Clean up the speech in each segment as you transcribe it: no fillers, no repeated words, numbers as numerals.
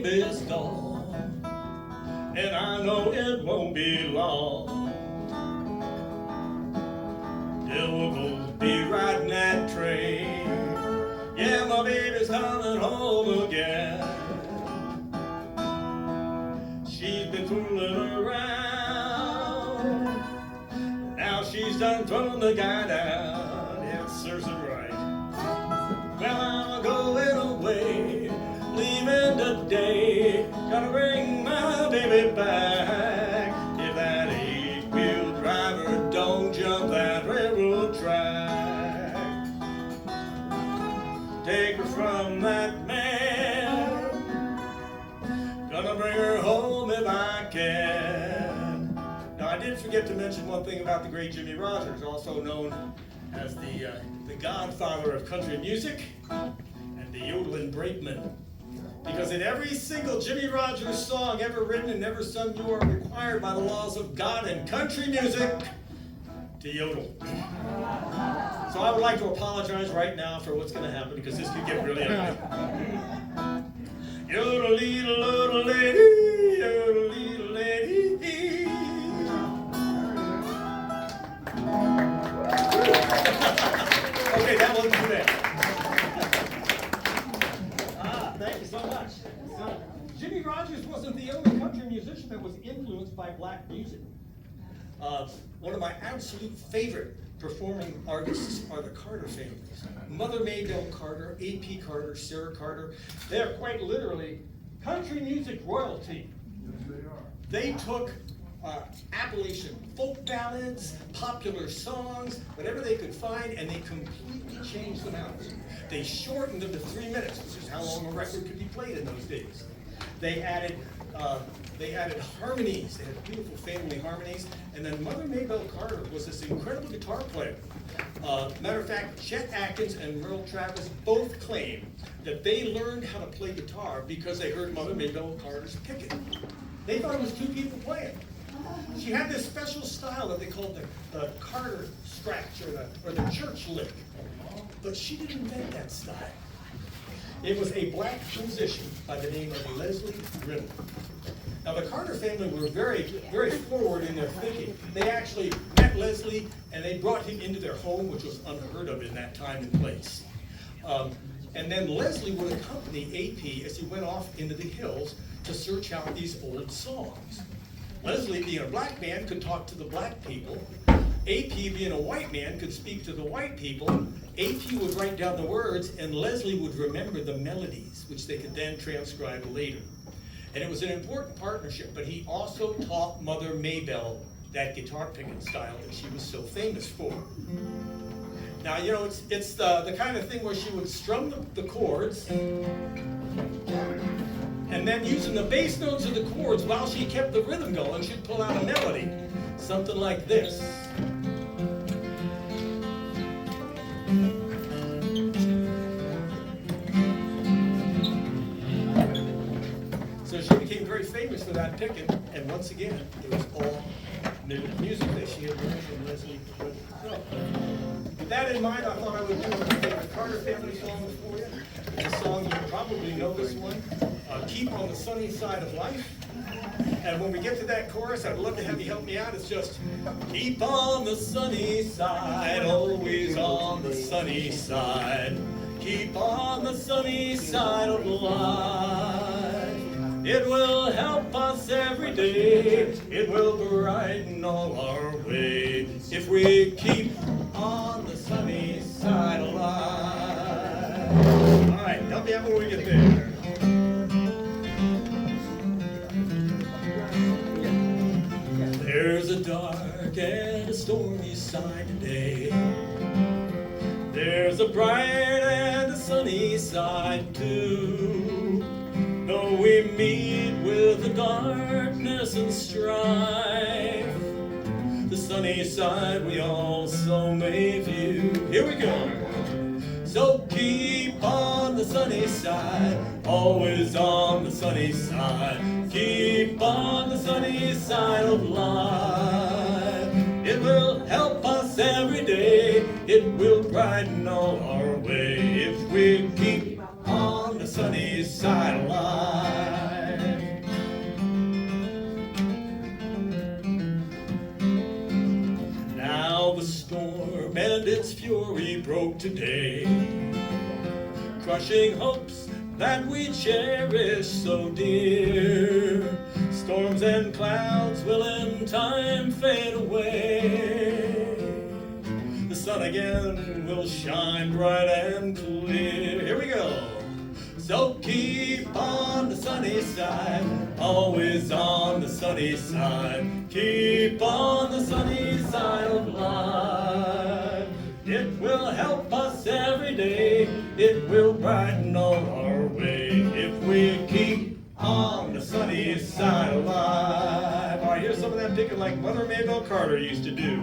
baby's gone, and I know it won't be long till we'll both be riding that train. Yeah, my baby's coming home again. She's been fooling around, now she's done throwing the guy down. Yeah, it serves it right. Well, I'm going away, leaving today. Gotta bring my baby back. If that eight-wheel driver don't jump that railroad track, take her from that man. Gonna bring her home if I can. Now, I did forget to mention one thing about the great Jimmie Rodgers, also known as the godfather of country music and the yodeling brakeman. Because in every single Jimmie Rodgers song ever written and ever sung, you are required by the laws of God and country music to yodel. So I would like to apologize right now for what's going to happen, because this could get really ugly. Yodel-ee-lady, yodel-ee-lady. Okay, that wasn't too bad. Thank you so much. Jimmie Rodgers wasn't the only country musician that was influenced by black music. One of my absolute favorite performing artists are the Carter families. Mother Maybelle Carter, A.P. Carter, Sarah Carter. They are quite literally country music royalty. Yes, they are. They took Appalachian folk ballads, popular songs, whatever they could find, and they completely changed them out. They shortened them to 3 minutes, which is how long a record could be played in those days. They added harmonies. They had beautiful family harmonies. And then Mother Maybelle Carter was this incredible guitar player. Matter of fact, Chet Atkins and Merle Travis both claim that they learned how to play guitar because they heard Mother Maybelle Carter's picking. They thought it was two people playing. She had this special style that they called the Carter scratch or the church lick. But she didn't invent that style. It was a black musician by the name of Leslie Riddle. Now, the Carter family were very, very forward in their thinking. They actually met Leslie and they brought him into their home, which was unheard of in that time and place. And then Leslie would accompany A.P. as he went off into the hills to search out these old songs. Leslie, being a black man, could talk to the black people. A.P., being a white man, could speak to the white people. A.P. would write down the words, and Leslie would remember the melodies, which they could then transcribe later. And it was an important partnership, but he also taught Mother Maybelle that guitar picking style that she was so famous for. Now, you know, it's the kind of thing where she would strum the chords, and then using the bass notes of the chords while she kept the rhythm going, she'd pull out a melody, something like this. So she became very famous for that picking, and once again, it was all new music that she had learned from Leslie Riddle. So, with that in mind, I thought I would do one of my favorite Carter family songs for you. It's a song, you probably know this one, Keep on the Sunny Side of Life. And when we get to that chorus, I'd love to have you help me out. It's just, keep on the sunny side, always on the sunny side. Keep on the sunny side of life. It will help us every day. It will brighten all our way. If we keep on the sunny side of life. All right, help me out when we get there. There's a dark and a stormy side today. There's a bright and a sunny side too. Though we meet with the darkness and strife, the sunny side we also may view. Here we go. So keep on the sunny side, always on the sunny side. Keep on the sunny side of life. It will help us every day. It will brighten all our way if we keep on the sunny side of life. its fury broke today, crushing hopes that we cherish so dear. Storms and clouds will in time fade away. The sun again will shine bright and clear. Here we go. So keep on the sunny side, always on the sunny side. Keep on the sunny side of life. It will help us every day. It will brighten all our way if we keep on the sunny side of life. All right, here's some of that picking like Mother Maybelle Carter used to do.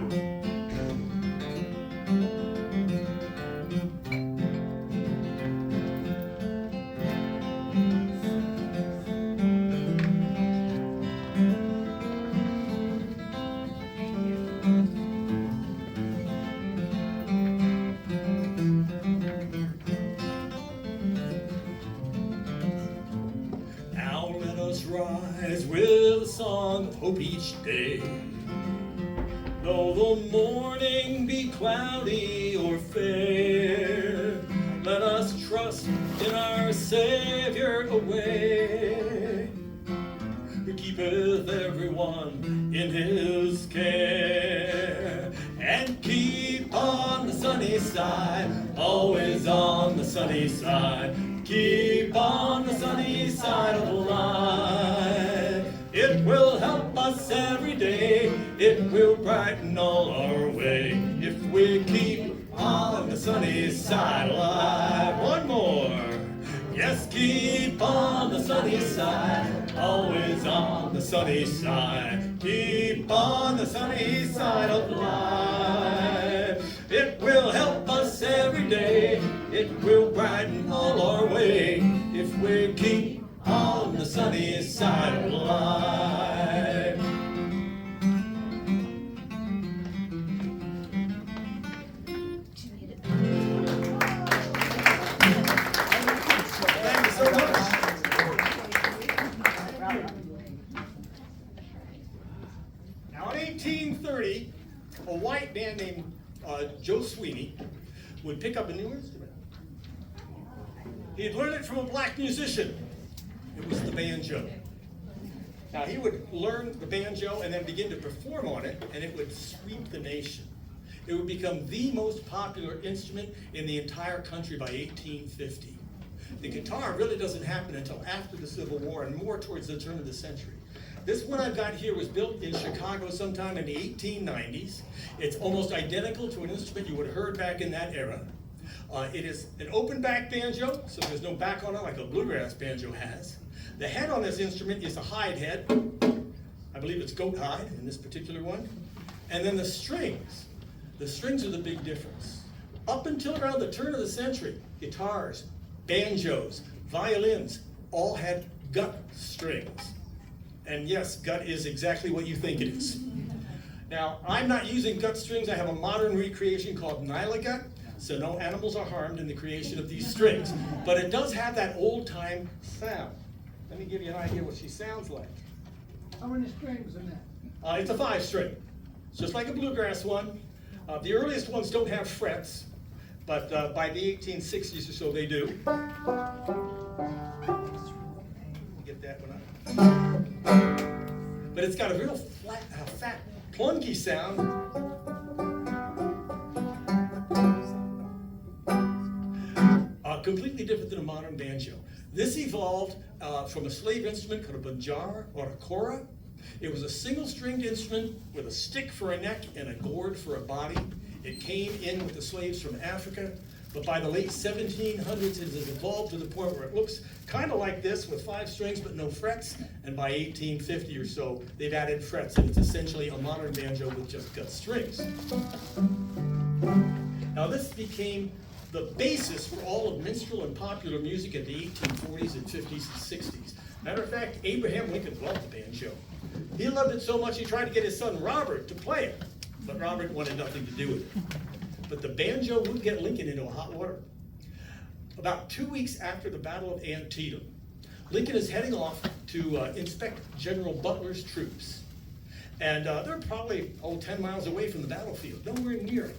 Rise with a song of hope each day. Though the morning be cloudy or fair, let us trust in our Savior away, who keepeth everyone in his care. And keep on the sunny side, always on the sunny side. Keep on the sunny side of life. It will help us every day. It will brighten all our way if we keep on the sunny side of life. One more. Yes, keep on the sunny side, always on the sunny side. Keep on the sunny side of life. It will help us every day. It will brighten all our way if we keep on the sunny side of life. Thank you so much. Now in 1830, a white man named Joe Sweeney would pick up a new instrument. He had learned it from a black musician. It was the banjo. Now he would learn the banjo and then begin to perform on it, and it would sweep the nation. It would become the most popular instrument in the entire country by 1850. The guitar really doesn't happen until after the Civil War and more towards the turn of the century. This one I've got here was built in Chicago sometime in the 1890s. It's almost identical to an instrument you would have heard back in that era. It is an open back banjo, so there's no back on it like a bluegrass banjo has. The head on this instrument is a hide head. I believe it's goat hide in this particular one. And then the strings are the big difference. Up until around the turn of the century, guitars, banjos, violins all had gut strings. And yes, gut is exactly what you think it is. Now, I'm not using gut strings. I have a modern recreation called Nyla gut, so no animals are harmed in the creation of these strings. But it does have that old-time sound. Let me give you an idea what she sounds like. How many strings in that? It's a 5-string. It's just like a bluegrass one. The earliest ones don't have frets, but by the 1860s or so they do. Get that one up. But it's got a real flat, fat, plunky sound. Completely different than a modern banjo. This evolved from a slave instrument called a banjar or a kora. It was a single-stringed instrument with a stick for a neck and a gourd for a body. It came in with the slaves from Africa, but by the late 1700s it has evolved to the point where it looks kind of like this with 5 strings but no frets, and by 1850 or so they've added frets, and it's essentially a modern banjo with just gut strings. Now this became the basis for all of minstrel and popular music in the 1840s and 50s and 60s. Matter of fact, Abraham Lincoln loved the banjo. He loved it so much he tried to get his son Robert to play it, but Robert wanted nothing to do with it. But the banjo would get Lincoln into a hot water. About 2 weeks after the Battle of Antietam, Lincoln is heading off to inspect General Butler's troops. And they're probably 10 miles away from the battlefield, nowhere near it.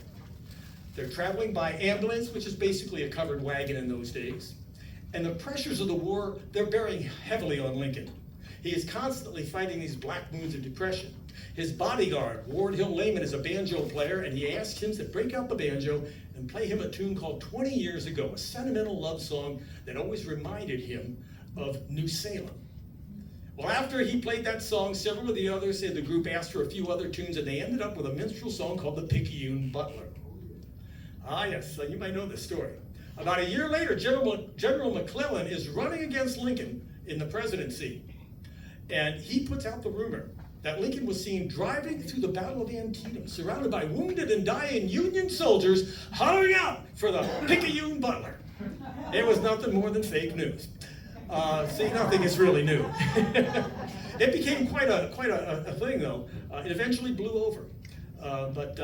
They're traveling by ambulance, which is basically a covered wagon in those days. And the pressures of the war, they're bearing heavily on Lincoln. He is constantly fighting these black moods of depression. His bodyguard, Ward Hill Layman, is a banjo player, and he asked him to break out the banjo and play him a tune called 20 Years Ago, a sentimental love song that always reminded him of New Salem. Well, after he played that song, several of the others in the group asked for a few other tunes, and they ended up with a minstrel song called the Picayune Butler. Ah, yes, so you might know this story. About a year later, General McClellan is running against Lincoln in the presidency, and he puts out the rumor that Lincoln was seen driving through the Battle of Antietam, surrounded by wounded and dying Union soldiers, hollering out for the Picayune Butler. It was nothing more than fake news. See, nothing is really new. It became quite a thing, though. It eventually blew over. But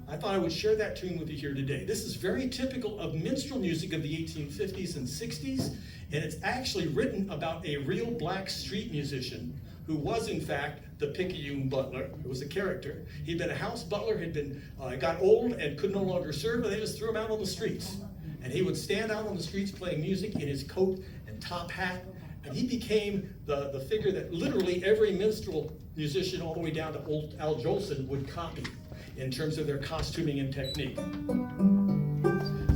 I thought I would share that tune with you here today. This is very typical of minstrel music of the 1850s and 60s, and it's actually written about a real black street musician who was, in fact, the Picayune Butler. It was a character. He'd been a house butler, got old and could no longer serve, and they just threw him out on the streets. And he would stand out on the streets playing music in his coat and top hat, and he became the figure that literally every minstrel musician all the way down to old Al Jolson would copy in terms of their costuming and technique.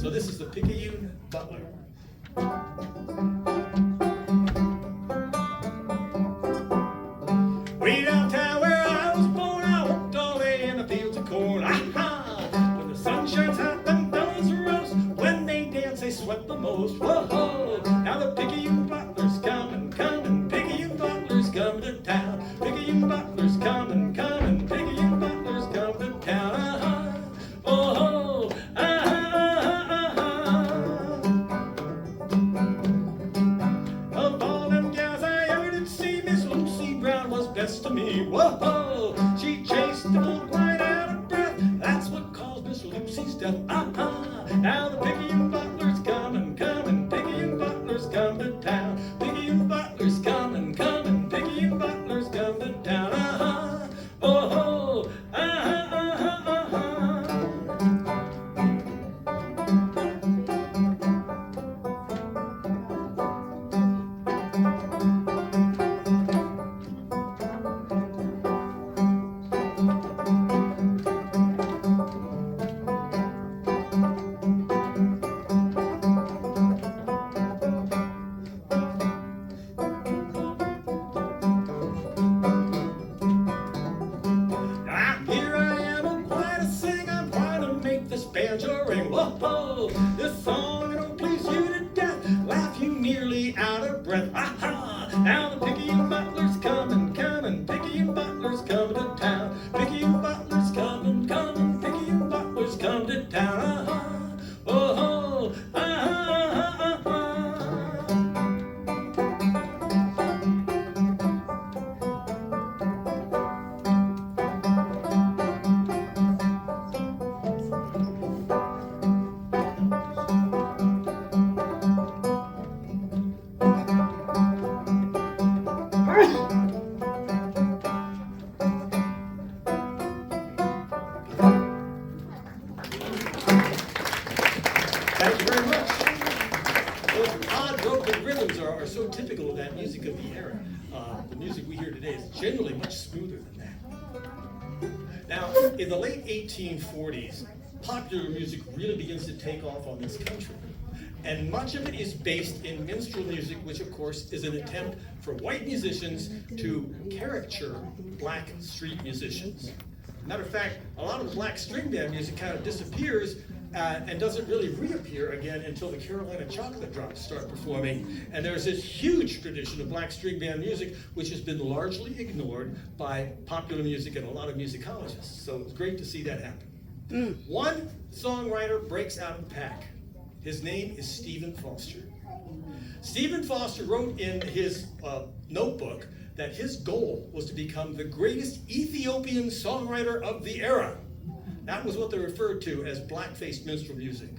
So this is the Picayune Butler. Way downtown where I was born, I worked all day in the fields of corn. Aha! When the sun shines hot, them fellas roast. When they dance, they sweat the most. Whoa! Now the Picayune Butler's coming, coming. Picayune Butler's coming to town. Picayune Butler's coming, coming. Picayune Butler's coming to town. Aha! Oh! Of all them gals I ever did see, Miss Lucy Brown was best to me. Whoa! She chased the bull quite out of breath. That's what caused Miss Lucy's death. Now the Picayune Butler's coming, coming. Picayune Butler's coming to town. Picayune Butler's coming, coming. Picayune Butler's coming to town. Oh! Here I am, I'm quite a sing. I'm trying to make this banjo ring. Whoa! This song it'll please you to death, laugh you nearly out of breath. Aha! Now the Picayune Butler's coming, coming. Picayune Butler's coming to town. Picayune Butler's coming, coming. Picayune Butler's coming to town. Aha! Oh! Thank you very much. Those odd broken rhythms are so typical of that music of the era. The music we hear today is generally much smoother than that. Now, in the late 1840s, popular music really begins to take off on this country. And much of it is based in minstrel music, which of course is an attempt for white musicians to caricature black street musicians. Matter of fact, a lot of the black string band music kind of disappears and doesn't really reappear again until the Carolina Chocolate Drops start performing. And there's this huge tradition of black string band music, which has been largely ignored by popular music and a lot of musicologists. So it's great to see that happen. One songwriter breaks out of the pack. His name is Stephen Foster. Stephen Foster wrote in his notebook that his goal was to become the greatest Ethiopian songwriter of the era. That was what they referred to as black-faced minstrel music.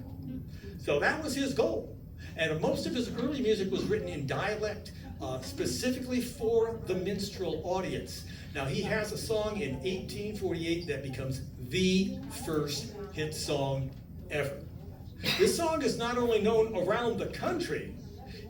So that was his goal. And most of his early music was written in dialect, specifically for the minstrel audience. Now he has a song in 1848 that becomes the first hit song ever. This song is not only known around the country,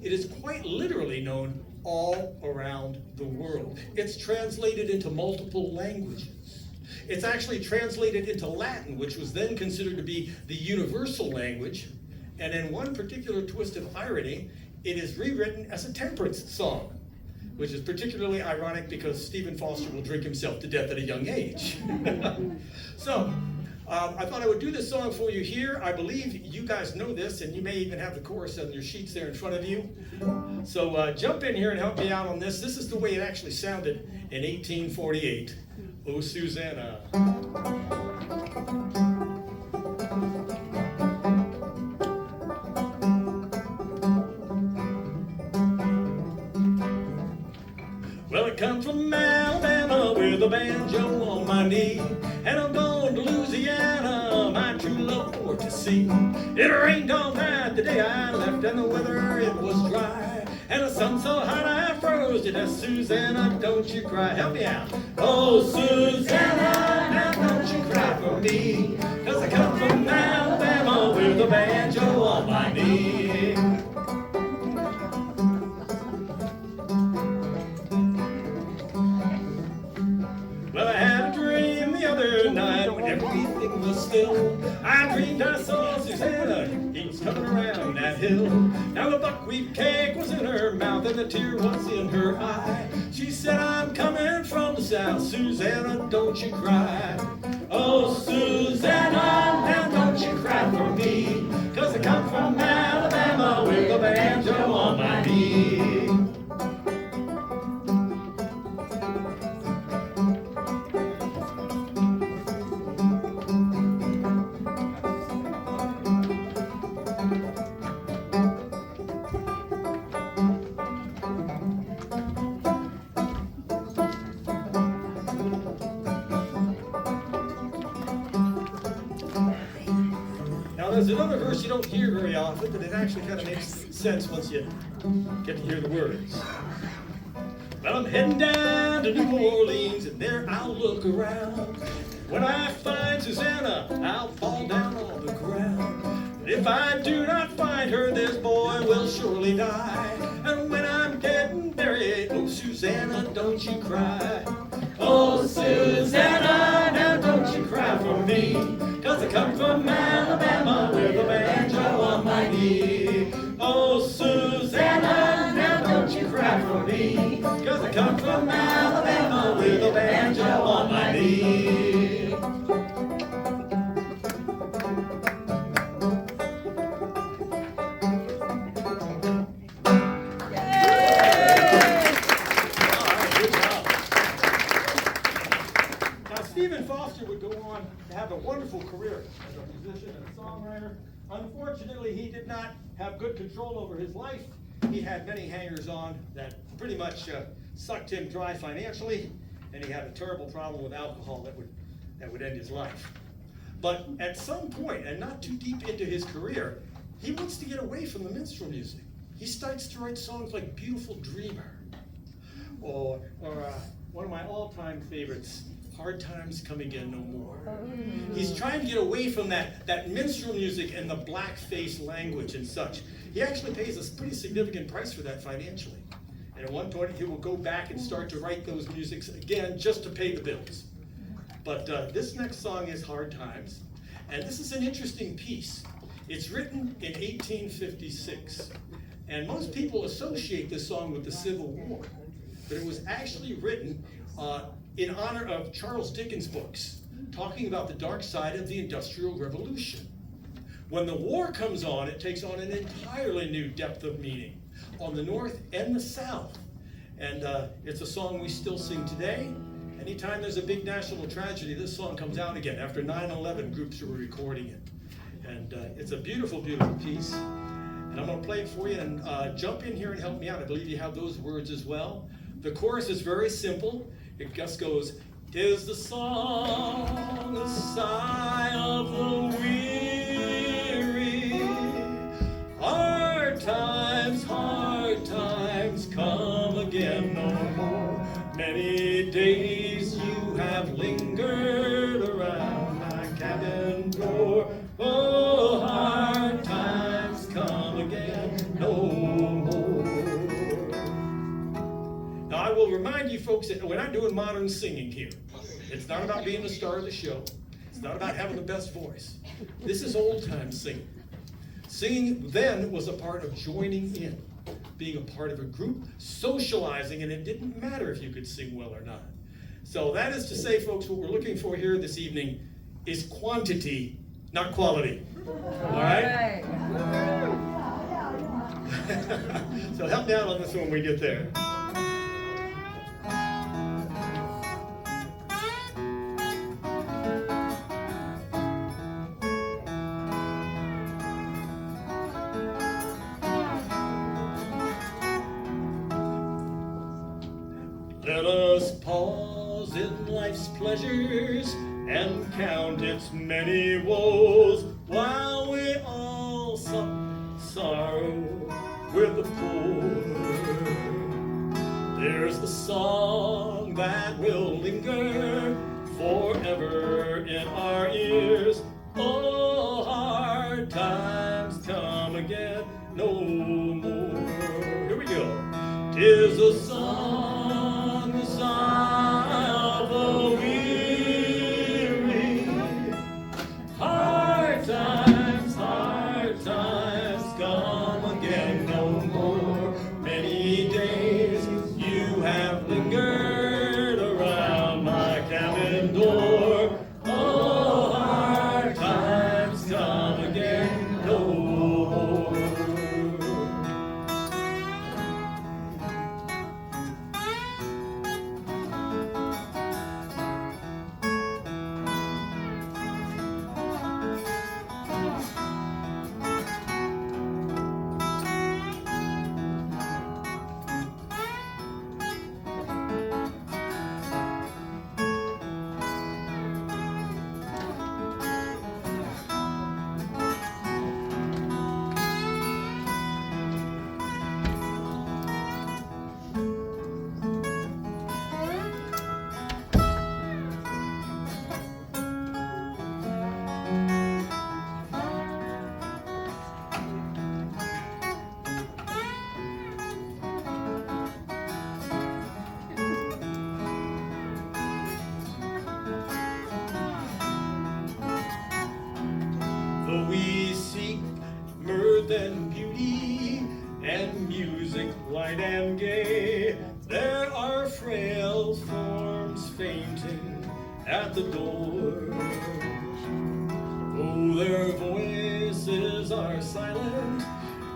it is quite literally known all around the world. It's translated into multiple languages. It's actually translated into Latin, which was then considered to be the universal language. And in one particular twist of irony, it is rewritten as a temperance song, which is particularly ironic because Stephen Foster will drink himself to death at a young age. So, I thought I would do this song for you here. I believe you guys know this, and you may even have the chorus on your sheets there in front of you. So jump in here and help me out on this. This is the way it actually sounded in 1848. Oh, Susanna. Well, I come from Alabama with a banjo on my knee, and I'm going to Louisiana, my true love for to see. It rained all night the day I left, and the weather it was dry, and the sun so hot I froze to death. Susanna, don't you cry, help me out. Oh, Susanna, now don't you cry for me, 'cause I come from Alabama with a banjo on my knee. Well, I had a dream the other night when everything was still. I dreamed I saw Susanna, he's coming around that hill. Now the buckwheat cake was in her mouth and the tear was in her eye. She said, I'm coming from the south, Susanna, don't you cry. Oh, Susanna, now don't you cry for me, 'cause I come from Alabama with a banjo on my knee. There's another verse you don't hear very often, but it actually kind of makes sense once you get to hear the words. Well, I'm heading down to New Orleans, and there I'll look around. When I find Susanna, I'll fall down on the ground. But if I do not find her, this boy will surely die. And when I'm getting buried, oh, Susanna, don't you cry. Oh, Susanna, now don't you cry for me, 'cause I come from Alabama with a banjo on my knee. Oh, Susanna, now don't you cry for me, 'cause I come from Alabama with a banjo on my knee. Stephen Foster would go on to have a wonderful career as a musician and a songwriter. Unfortunately, he did not have good control over his life. He had many hangers-on that pretty much sucked him dry financially, and he had a terrible problem with alcohol that would end his life. But at some point, and not too deep into his career, he wants to get away from the minstrel music. He starts to write songs like Beautiful Dreamer, or one of my all-time favorites, Hard Times Come Again No More. He's trying to get away from that minstrel music and the blackface language and such. He actually pays a pretty significant price for that financially. And at one point he will go back and start to write those musics again just to pay the bills. But this next song is Hard Times, and this is an interesting piece. It's written in 1856, and most people associate this song with the Civil War, but it was actually written in honor of Charles Dickens' books, talking about the dark side of the Industrial Revolution. When the war comes on, it takes on an entirely new depth of meaning on the North and the South. And it's a song we still sing today. Anytime there's a big national tragedy, this song comes out again. After 9/11, groups were recording it. And it's a beautiful, beautiful piece. And I'm going to play it for you, and jump in here and help me out. I believe you have those words as well. The chorus is very simple. It just goes, "'Tis the song, the sigh of the weary. Hard times come again no more. Many days have lingered around my cabin door. Oh, folks, we're not doing modern singing here. It's not about being the star of the show. It's not about having the best voice. This is old time singing. Singing then was a part of joining in, being a part of a group, socializing, and it didn't matter if you could sing well or not. So that is to say, folks, what we're looking for here this evening is quantity, not quality. All right? So help me out on this when we get there. Let us pause in life's pleasures and count its many woes, while we all sorrow with the poor. There's the song that will linger forever in our ears. Oh, hard times come again no more. Here we go. 'Tis a song, the sigh of the weary. Hard times come again no more. Many days you have lingered around my cabin door. Oh, hard times come again no more. Though we seek mirth and beauty and music light and gay, there are frail forms fainting at the door. Though their voices are silent,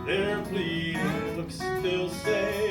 their pleading looks still say,